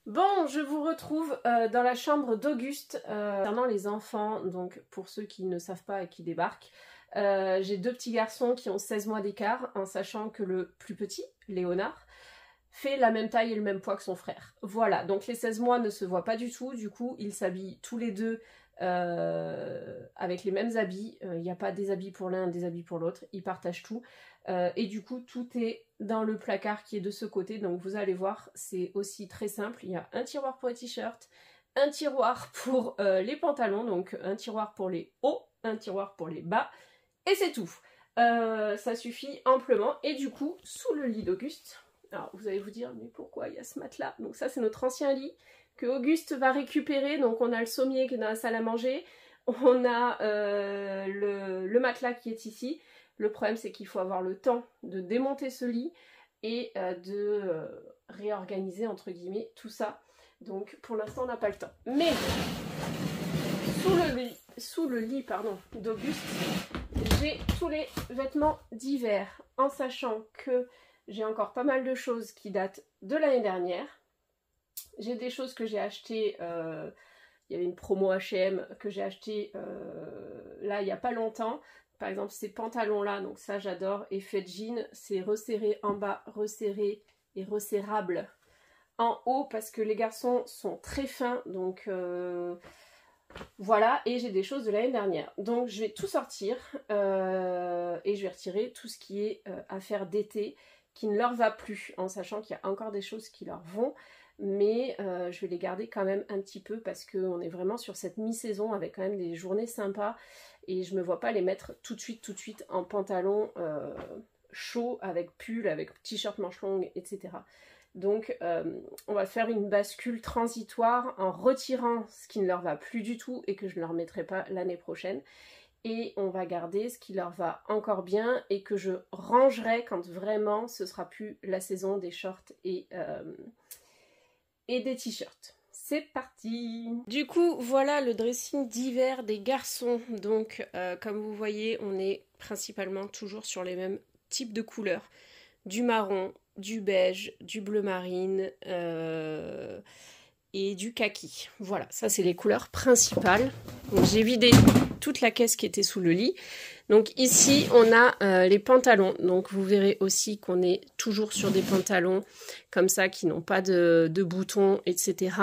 Bon, je vous retrouve dans la chambre d'Auguste concernant les enfants. Donc pour ceux qui ne savent pas et qui débarquent, j'ai deux petits garçons qui ont 16 mois d'écart, en sachant que le plus petit, Léonard, fait la même taille et le même poids que son frère. Voilà, donc les 16 mois ne se voient pas du tout, du coup ils s'habillent tous les deux avec les mêmes habits. Il n'y a pas des habits pour l'un, des habits pour l'autre, ils partagent tout. Et du coup tout est dans le placard qui est de ce côté, donc vous allez voir, c'est aussi très simple. Il y a un tiroir pour les t-shirts, un tiroir pour les pantalons, donc un tiroir pour les hauts, un tiroir pour les bas, et c'est tout. Ça suffit amplement. Et du coup, sous le lit d'Auguste, alors vous allez vous dire, mais pourquoi il y a ce matelas? Donc ça c'est notre ancien lit que Auguste va récupérer. Donc on a le sommier qui est dans la salle à manger, on a le matelas qui est ici. Le problème c'est qu'il faut avoir le temps de démonter ce lit et de réorganiser entre guillemets tout ça. Donc pour l'instant on n'a pas le temps. Mais sous le lit d'Auguste, j'ai tous les vêtements d'hiver, en sachant que j'ai encore pas mal de choses qui datent de l'année dernière. J'ai des choses que j'ai achetées, il y avait une promo H&M que j'ai acheté là il n'y a pas longtemps. Par exemple ces pantalons là, donc ça j'adore, effet jean, c'est resserré en bas, resserré et resserrable en haut parce que les garçons sont très fins, donc voilà. Et j'ai des choses de l'année dernière, donc je vais tout sortir et je vais retirer tout ce qui est affaire d'été qui ne leur va plus, en sachant qu'il y a encore des choses qui leur vont, mais je vais les garder quand même un petit peu parce qu'on est vraiment sur cette mi-saison avec quand même des journées sympas et je me vois pas les mettre tout de suite en pantalon chaud avec pull, avec t-shirt manches longues, etc. Donc on va faire une bascule transitoire en retirant ce qui ne leur va plus du tout et que je ne leur mettrai pas l'année prochaine. Et on va garder ce qui leur va encore bien et que je rangerai quand vraiment ce sera plus la saison des shorts et des t-shirts. C'est parti! Du coup, voilà le dressing d'hiver des garçons. Donc, comme vous voyez, on est principalement toujours sur les mêmes types de couleurs. Du marron, du beige, du bleu marine et du kaki. Voilà, ça c'est les couleurs principales. Donc j'ai vidé toute la caisse qui était sous le lit. Donc ici on a les pantalons. Donc vous verrez aussi qu'on est toujours sur des pantalons comme ça qui n'ont pas de boutons, etc.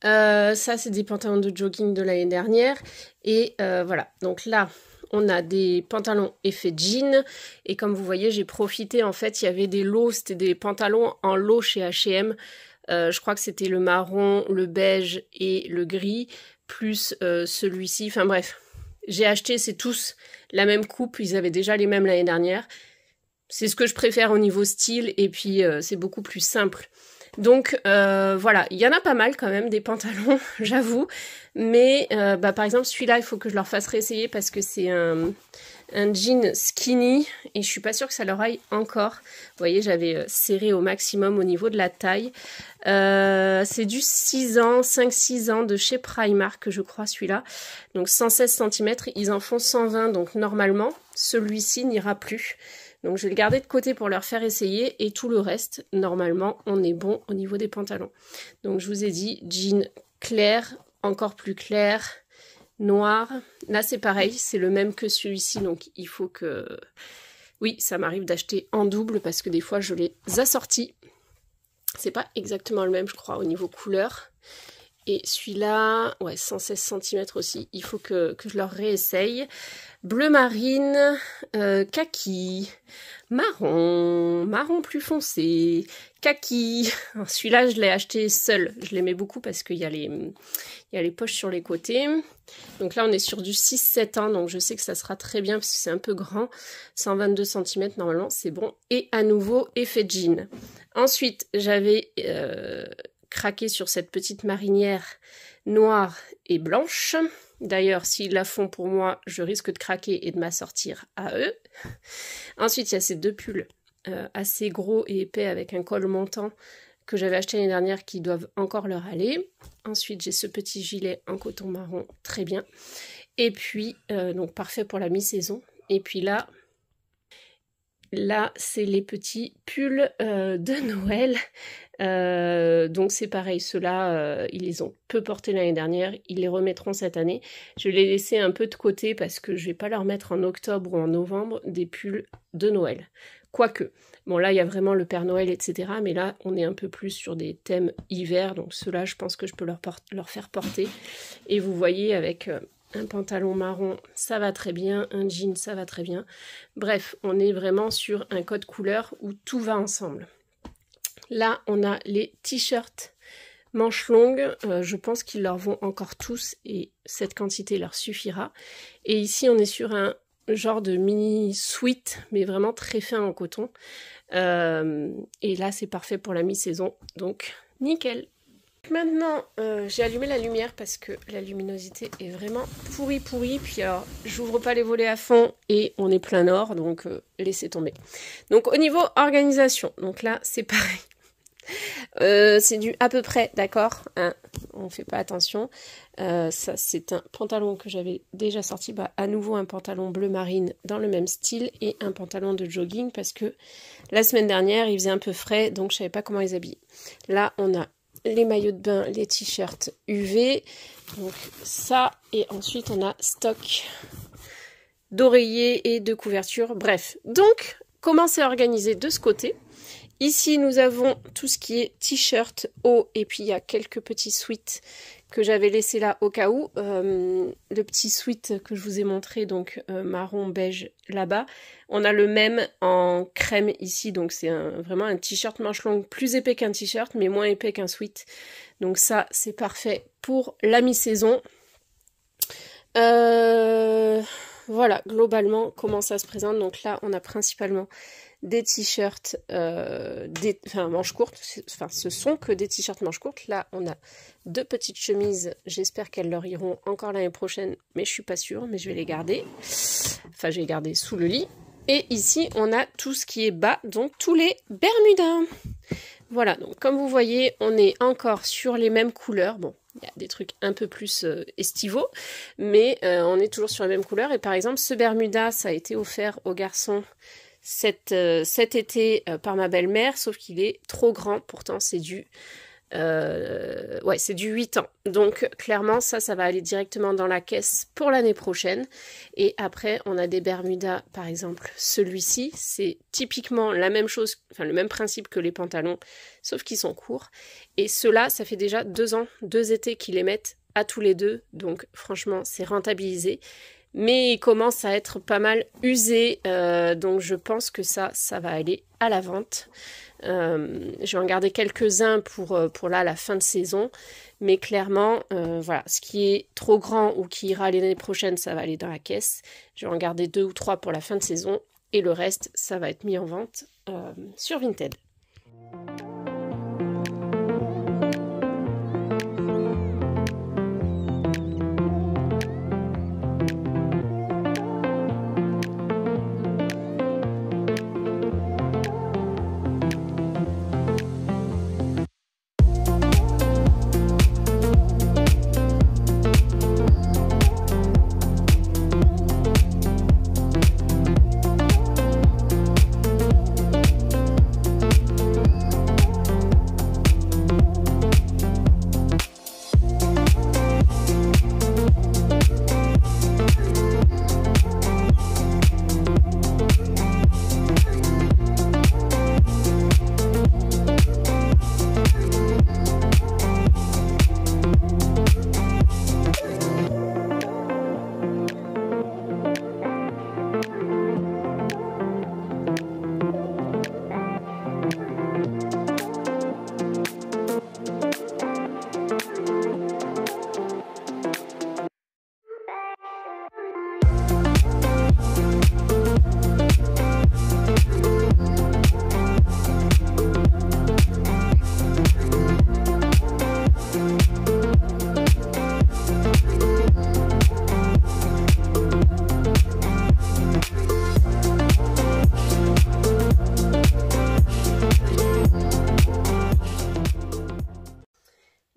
Ça c'est des pantalons de jogging de l'année dernière. Et voilà, donc là on a des pantalons effet jean. Et comme vous voyez, j'ai profité, en fait, il y avait des lots, c'était des pantalons en lot chez H&M. Je crois que c'était le marron, le beige et le gris, plus celui-ci. Enfin bref, j'ai acheté, c'est tous la même coupe. Ils avaient déjà les mêmes l'année dernière. C'est ce que je préfère au niveau style. Et puis, c'est beaucoup plus simple. Donc voilà, il y en a pas mal quand même des pantalons, j'avoue. Mais par exemple celui-là, il faut que je leur fasse réessayer parce que c'est un jean skinny et je suis pas sûre que ça leur aille encore. Vous voyez, j'avais serré au maximum au niveau de la taille. C'est du 6 ans, 5-6 ans de chez Primark, je crois, celui-là. Donc 116 cm, ils en font 120, donc normalement, celui-ci n'ira plus. Donc je vais le garder de côté pour leur faire essayer et tout le reste, normalement, on est bon au niveau des pantalons. Donc je vous ai dit, jean clair, encore plus clair, noir. Là c'est pareil, c'est le même que celui-ci, donc il faut que... Oui, ça m'arrive d'acheter en double parce que des fois je les assortis. C'est pas exactement le même, je crois, au niveau couleur. Et celui-là, ouais, 116 cm aussi, il faut que je leur réessaye. Bleu marine, kaki, marron plus foncé, kaki. Celui-là, je l'ai acheté seul. Je l'aimais beaucoup parce qu'il y a les poches sur les côtés. Donc là, on est sur du 6-7 ans, donc je sais que ça sera très bien parce que c'est un peu grand. 122 cm, normalement, c'est bon. Et à nouveau, effet jean. Ensuite, j'avais... craquer sur cette petite marinière noire et blanche. D'ailleurs, s'ils la font pour moi, je risque de craquer et de m'assortir à eux. Ensuite, il y a ces deux pulls assez gros et épais avec un col montant que j'avais acheté l'année dernière qui doivent encore leur aller. Ensuite, j'ai ce petit gilet en coton marron, très bien. Et puis, donc parfait pour la mi-saison. Et puis là, là, c'est les petits pulls de Noël. Donc c'est pareil, ceux-là, ils les ont peu portés l'année dernière, ils les remettront cette année. Je vais les laisser un peu de côté parce que je vais pas leur mettre en octobre ou en novembre des pulls de Noël. Quoique, bon là il y a vraiment le Père Noël, etc. Mais là on est un peu plus sur des thèmes hiver, donc ceux-là je pense que je peux leur faire porter. Et vous voyez avec un pantalon marron, ça va très bien, un jean, ça va très bien. Bref, on est vraiment sur un code couleur où tout va ensemble. Là, on a les t-shirts manches longues. Je pense qu'ils leur vont encore tous et cette quantité leur suffira. Et ici, on est sur un genre de mini sweat, mais vraiment très fin en coton. Et là, c'est parfait pour la mi-saison, donc nickel. Maintenant, j'ai allumé la lumière parce que la luminosité est vraiment pourrie. Puis alors, j'ouvre pas les volets à fond et on est plein nord, donc laissez tomber. Donc au niveau organisation, donc là, c'est pareil. C'est du à peu près, d'accord, hein, on fait pas attention. Ça, c'est un pantalon que j'avais déjà sorti. Bah, à nouveau, un pantalon bleu marine dans le même style et un pantalon de jogging parce que la semaine dernière, il faisait un peu frais, donc je savais pas comment les habiller. Là, on a les maillots de bain, les t-shirts UV, donc ça, et ensuite on a stock d'oreillers et de couvertures, bref. Donc, comment c'est organisé de ce côté? Ici, nous avons tout ce qui est t-shirt, haut, et puis il y a quelques petits sweats que j'avais laissés là au cas où. Le petit sweat que je vous ai montré, donc marron, beige, là-bas. On a le même en crème ici, donc c'est vraiment un t-shirt manche longue plus épais qu'un t-shirt, mais moins épais qu'un sweat. Donc ça, c'est parfait pour la mi-saison. Voilà, globalement, comment ça se présente. Donc là, on a principalement des t-shirts manches courtes, ce sont que des t-shirts manches courtes. Là, on a deux petites chemises, j'espère qu'elles leur iront encore l'année prochaine, mais je suis pas sûre, mais je vais les garder. Enfin, je vais les garder sous le lit. Et ici, on a tout ce qui est bas, donc tous les bermudas. Voilà, donc comme vous voyez, on est encore sur les mêmes couleurs. Bon, il y a des trucs un peu plus estivaux, mais on est toujours sur les mêmes couleurs. Et par exemple, ce bermuda, ça a été offert aux garçons cet été par ma belle-mère, sauf qu'il est trop grand, pourtant c'est du 8 ans. Donc clairement ça va aller directement dans la caisse pour l'année prochaine. Et après on a des bermudas, par exemple celui-ci, c'est typiquement la même chose, enfin le même principe que les pantalons, sauf qu'ils sont courts. Et ceux-là, ça fait déjà 2 ans, 2 étés qu'ils les mettent à tous les deux, donc franchement c'est rentabilisé. Mais il commence à être pas mal usé, donc je pense que ça va aller à la vente. Je vais en garder quelques-uns pour là, la fin de saison. Mais clairement, voilà, ce qui est trop grand ou qui ira l'année prochaine, ça va aller dans la caisse. Je vais en garder 2 ou 3 pour la fin de saison. Et le reste, ça va être mis en vente sur Vinted.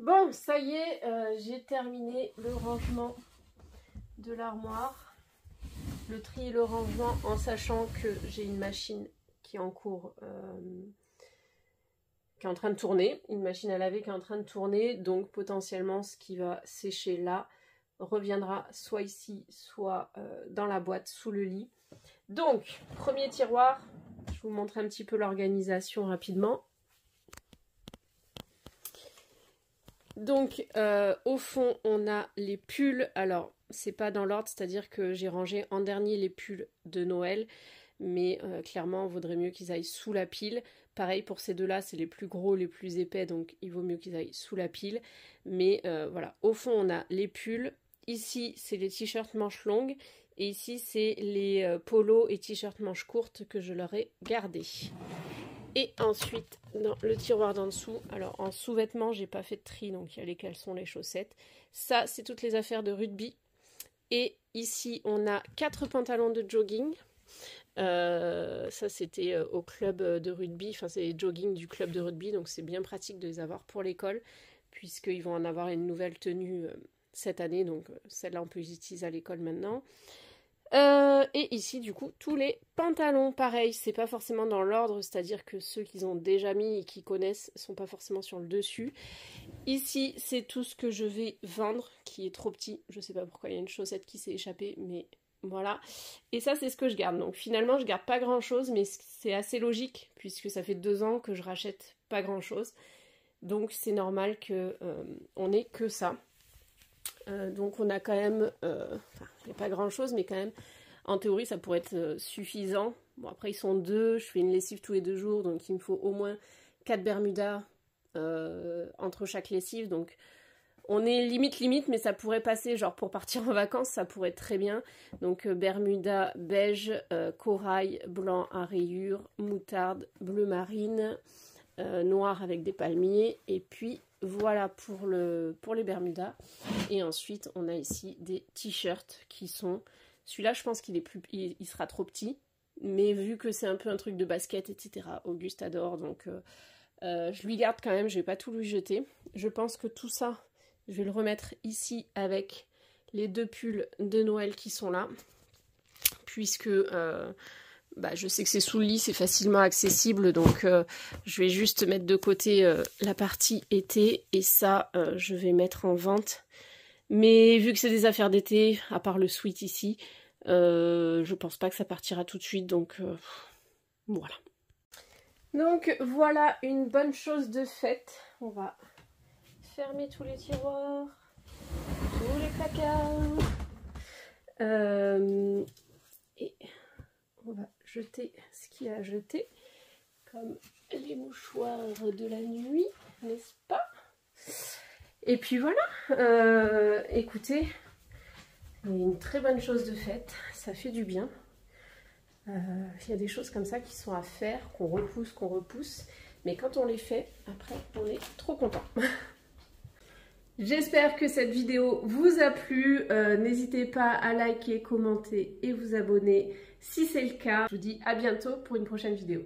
Bon, ça y est, j'ai terminé le rangement de l'armoire, le tri et le rangement, en sachant que j'ai une machine qui est en cours, qui est en train de tourner, une machine à laver qui est en train de tourner, donc potentiellement ce qui va sécher là reviendra soit ici, soit dans la boîte sous le lit. Donc, premier tiroir, je vous montre un petit peu l'organisation rapidement. Donc, au fond, on a les pulls. Alors, c'est pas dans l'ordre, c'est-à-dire que j'ai rangé en dernier les pulls de Noël, mais clairement, il vaudrait mieux qu'ils aillent sous la pile. Pareil pour ces deux-là, c'est les plus gros, les plus épais, donc il vaut mieux qu'ils aillent sous la pile. Mais voilà, au fond, on a les pulls. Ici, c'est les t-shirts manches longues. Et ici, c'est les polos et t-shirts manches courtes que je leur ai gardés. Et ensuite, dans le tiroir d'en dessous, alors en sous-vêtements, j'ai pas fait de tri, donc il y a les caleçons, les chaussettes. Ça, c'est toutes les affaires de rugby. Et ici, on a 4 pantalons de jogging. Ça, c'était au club de rugby, enfin, c'est les jogging du club de rugby, donc c'est bien pratique de les avoir pour l'école, puisqu'ils vont en avoir une nouvelle tenue cette année, donc celle-là, on peut les utiliser à l'école maintenant. Et ici, du coup, tous les pantalons, pareil, c'est pas forcément dans l'ordre, c'est-à-dire que ceux qu'ils ont déjà mis et qui connaissent sont pas forcément sur le dessus. Ici, c'est tout ce que je vais vendre, qui est trop petit. Je sais pas pourquoi, il y a une chaussette qui s'est échappée, mais voilà. Et ça, c'est ce que je garde. Donc finalement, je garde pas grand-chose, mais c'est assez logique, puisque ça fait 2 ans que je rachète pas grand-chose. Donc c'est normal que on ait que ça. Donc on a quand même, enfin, il n'y a pas grand chose, mais quand même, en théorie, ça pourrait être suffisant. Bon, après, ils sont 2, je fais une lessive tous les 2 jours, donc il me faut au moins 4 bermudas entre chaque lessive. Donc on est limite, mais ça pourrait passer, genre pour partir en vacances, ça pourrait être très bien. Donc bermuda beige, corail, blanc à rayures, moutarde, bleu marine, noir avec des palmiers, et puis voilà pour les bermudas. Et ensuite on a ici des t-shirts qui sont, celui-là je pense qu'il est plus, il sera trop petit, mais vu que c'est un peu un truc de basket, etc., Auguste adore, donc je lui garde quand même, je vais pas tout lui jeter. Je pense que tout ça, je vais le remettre ici avec les 2 pulls de Noël qui sont là, puisque je sais que c'est sous le lit, c'est facilement accessible, donc je vais juste mettre de côté la partie été, et ça, je vais mettre en vente. Mais vu que c'est des affaires d'été, à part le sweat ici, je pense pas que ça partira tout de suite, donc voilà. Donc voilà une bonne chose de faite. On va fermer tous les tiroirs, tous les placards, et on va jeter ce qu'il y a à jeter, comme les mouchoirs de la nuit, n'est-ce pas? Et puis voilà, écoutez, une très bonne chose de faite, ça fait du bien. Il y a des choses comme ça qui sont à faire, qu'on repousse, mais quand on les fait, après, on est trop content. J'espère que cette vidéo vous a plu. N'hésitez pas à liker, commenter et vous abonner si c'est le cas. Je vous dis à bientôt pour une prochaine vidéo.